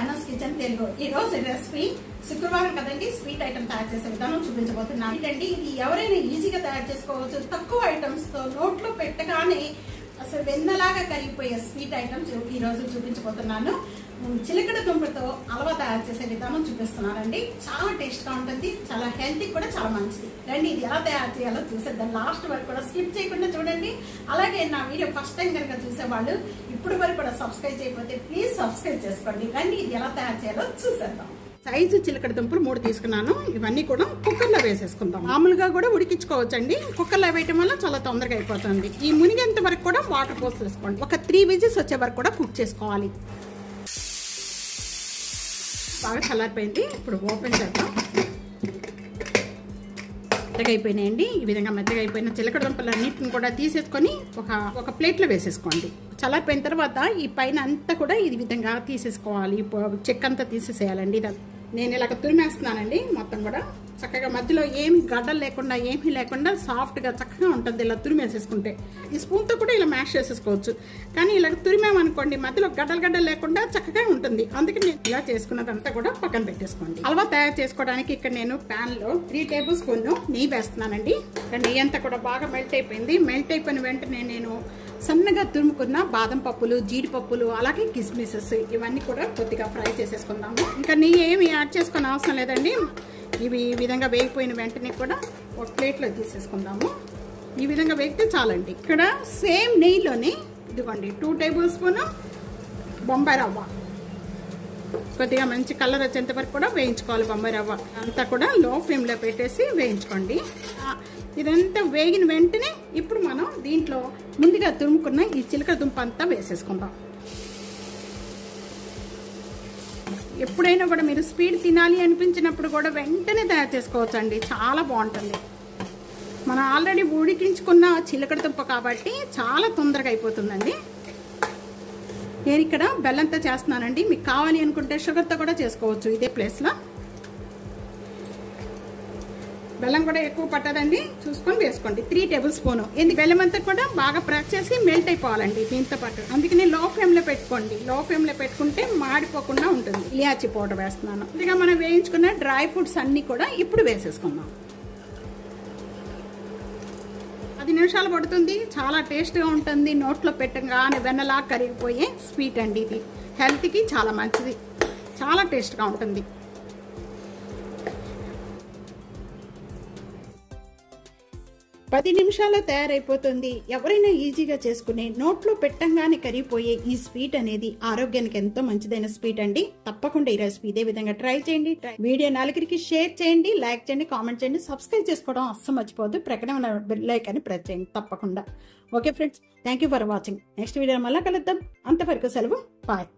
అన్నస్ kitchen Telugu. ఈ రోజు recipe శుక్రవారం కదండి, స్వీట్ ఐటమ్ తయారు చేసే విధానం చూపించబోతున్నాను. ఏంటంటే ఇది ఎవరైనా ఈజీగా తయారు చేసుకోవచ్చు. తక్కువ ఐటమ్స్ తో నోట్లో పెట్టగానే అసలు వెన్నలాగా కరిగిపోయే స్వీట్ ఐటమ్స్ ఈ రోజు చూపించబోతున్నాను. చిలకడ దుంపతో హల్వా తయారు చేసే విధానం చూపిస్తున్నానండి. చాలా టేస్ట్ గా ఉంటుంది, చాలా హెల్తీ కూడా చాలా మంచిది. రండి ఇది ఎలా తయారు చేయాలో చూసేద్దాం. లాస్ట్ వరకు కూడా స్కిప్ చేయకుండా చూడండి. అలాగే నా వీడియో ఫస్ట్ టైం కనుక చూసేవాళ్ళు ఇప్పుడు వరకు కూడా సబ్స్క్రైబ్ చేయకపోతే ప్లీజ్ సబ్స్క్రైబ్ చేసుకోండి. రండి ఇది ఎలా తయారు చేయాలో చూసేద్దాం. సైజు చిలకడ దుంపలు 3 తీసుకున్నాను. ఇవన్నీ కూడా కుక్కర్లో వేసేసుకుందాం. మామూలుగా కూడా ఉడికించుకోవచ్చండి, కుక్కర్లో వేయటం వల్ల చాలా తొందరగా అయిపోతుంది. ఈ మునిగేంత వరకు కూడా వాటర్ పోసి వేసుకోండి. ఒక 3 విజిల్స్ వచ్చే వరకు కూడా కుక్ చేసుకోవాలి. బాగా చల్లారిపోయింది. ఇప్పుడు ఓపెన్ చేద్దాం. మెత్తగా అయిపోయినాయండి. ఈ విధంగా మెత్తగా అయిపోయిన చిలకడ దుంపలు అన్నిటిని కూడా తీసేసుకొని ఒక ప్లేట్లో వేసేసుకోండి. చల్లారిపోయిన తర్వాత ఈ పైన అంతా కూడా ఈ విధంగా తీసేసుకోవాలి. చెక్క అంతా తీసేసేయాలండి. నేను ఇలాగ తురిమేస్తున్నానండి. మొత్తం కూడా చక్కగా మధ్యలో ఏమి గడ్డలు లేకుండా ఏమీ లేకుండా సాఫ్ట్గా చక్కగా ఉంటుంది. ఇలా తురిమేసేసుకుంటే ఈ స్పూన్తో కూడా ఇలా మ్యాష్ చేసేసుకోవచ్చు. కానీ ఇలా తురిమేమనుకోండి మధ్యలో గడ్డలు లేకుండా చక్కగా ఉంటుంది. అందుకే నేను ఇలా చేసుకున్నదంతా కూడా పక్కన పెట్టేసుకోండి. హల్వా తయారు చేసుకోవడానికి ఇక్కడ నేను ప్యాన్ లో 3 టేబుల్ స్పూన్ నెయ్యి వేస్తున్నానండి. నెయ్యి అంతా కూడా బాగా మెల్ట్ అయిపోయింది. మెల్ట్ అయిపోయిన వెంటనే నేను సన్నగా తురుముకున్న బాదం పప్పులు, జీడిపప్పులు, అలాగే కిస్మిసెస్ ఇవన్నీ కూడా కొద్దిగా ఫ్రై చేసేసుకుందాము. ఇంకా నెయ్యి ఏమి యాడ్ చేసుకునే అవసరం లేదండి. ఇవి ఈ విధంగా వేగిపోయిన వెంటనే కూడా ఒక ప్లేట్లో తీసేసుకుందాము. ఈ విధంగా వేగితే చాలండి. ఇక్కడ సేమ్ నెయ్యిలోనే ఇదిగోండి 2 టేబుల్ స్పూన్ బొంబాయి రవ్వ, కొద్దిగా మంచి కలర్ వచ్చేంత వరకు కూడా వేయించుకోవాలి. బొంబాయి రవ్వ అంతా కూడా లో ఫ్లేమ్లో పెట్టేసి వేయించుకోండి. ఇదంతా వేగిన వెంటనే ఇప్పుడు మనం దీంట్లో ముందుగా తురుముకున్న ఈ చిలకడ దుంప అంతా వేసేసుకుందాం. ఎప్పుడైనా కూడా మీరు స్వీట్ తినాలి అనిపించినప్పుడు కూడా వెంటనే తయారు చేసుకోవచ్చు అండి. చాలా బాగుంటుంది. మనం ఆల్రెడీ ఉడికించుకున్న చిలకడ దుంప కాబట్టి చాలా తొందరగా అయిపోతుందండి. నేను ఇక్కడ బెల్లంతో చేస్తున్నానండి. మీకు కావాలి అనుకుంటే షుగర్తో కూడా చేసుకోవచ్చు. ఇదే ప్లేస్లో బెల్లం కూడా ఎక్కువ పట్టదండి, చూసుకొని వేసుకోండి. 3 టేబుల్ స్పూన్. ఎందుకు బెల్లం అంతా కూడా బాగా ప్రెస్ చేసి మెల్ట్ అయిపోవాలండి దీంతో పాటు. అందుకని లో ఫ్లేమ్లో పెట్టుకోండి. లో ఫ్లేమ్లో పెట్టుకుంటే మాడిపోకుండా ఉంటుంది. ఇలాచి పౌడర్ వేస్తున్నాను. ఇదిగా మనం వేయించుకున్న డ్రై ఫ్రూట్స్ అన్ని కూడా ఇప్పుడు వేసేసుకుందాం. 10 నిమిషాలు పడుతుంది. చాలా టేస్ట్గా ఉంటుంది. నోట్లో పెట్టగానే వెన్నలా కరిగిపోయే స్వీట్ అండి. ఇది హెల్త్కి చాలా మంచిది, చాలా టేస్ట్గా ఉంటుంది. పది నిమిషాల్లో తయారైపోతుంది. ఎవరైనా ఈజీగా చేసుకునే, నోట్లో పెట్టంగానే కరిగిపోయే ఈ స్వీట్ అనేది ఆరోగ్యానికి ఎంతో మంచిదైన స్వీట్ అండి. తప్పకుండా ఈ రెసిపీ ఇదే విధంగా ట్రై చేయండి. వీడియో 4 షేర్ చేయండి, లైక్ చేయండి, కామెంట్ చేయండి, సబ్స్క్రైబ్ చేసుకోవడం అస్సలు మర్చిపోవద్దు. ప్రకటన బెల్ ఐకాన్ ప్రెస్ చేయండి తప్పకుండా. Okay friends, thank you for watching. Next video మళ్ళీ కలుద్దాం. అంతవరకు సెలవు. బాయ్.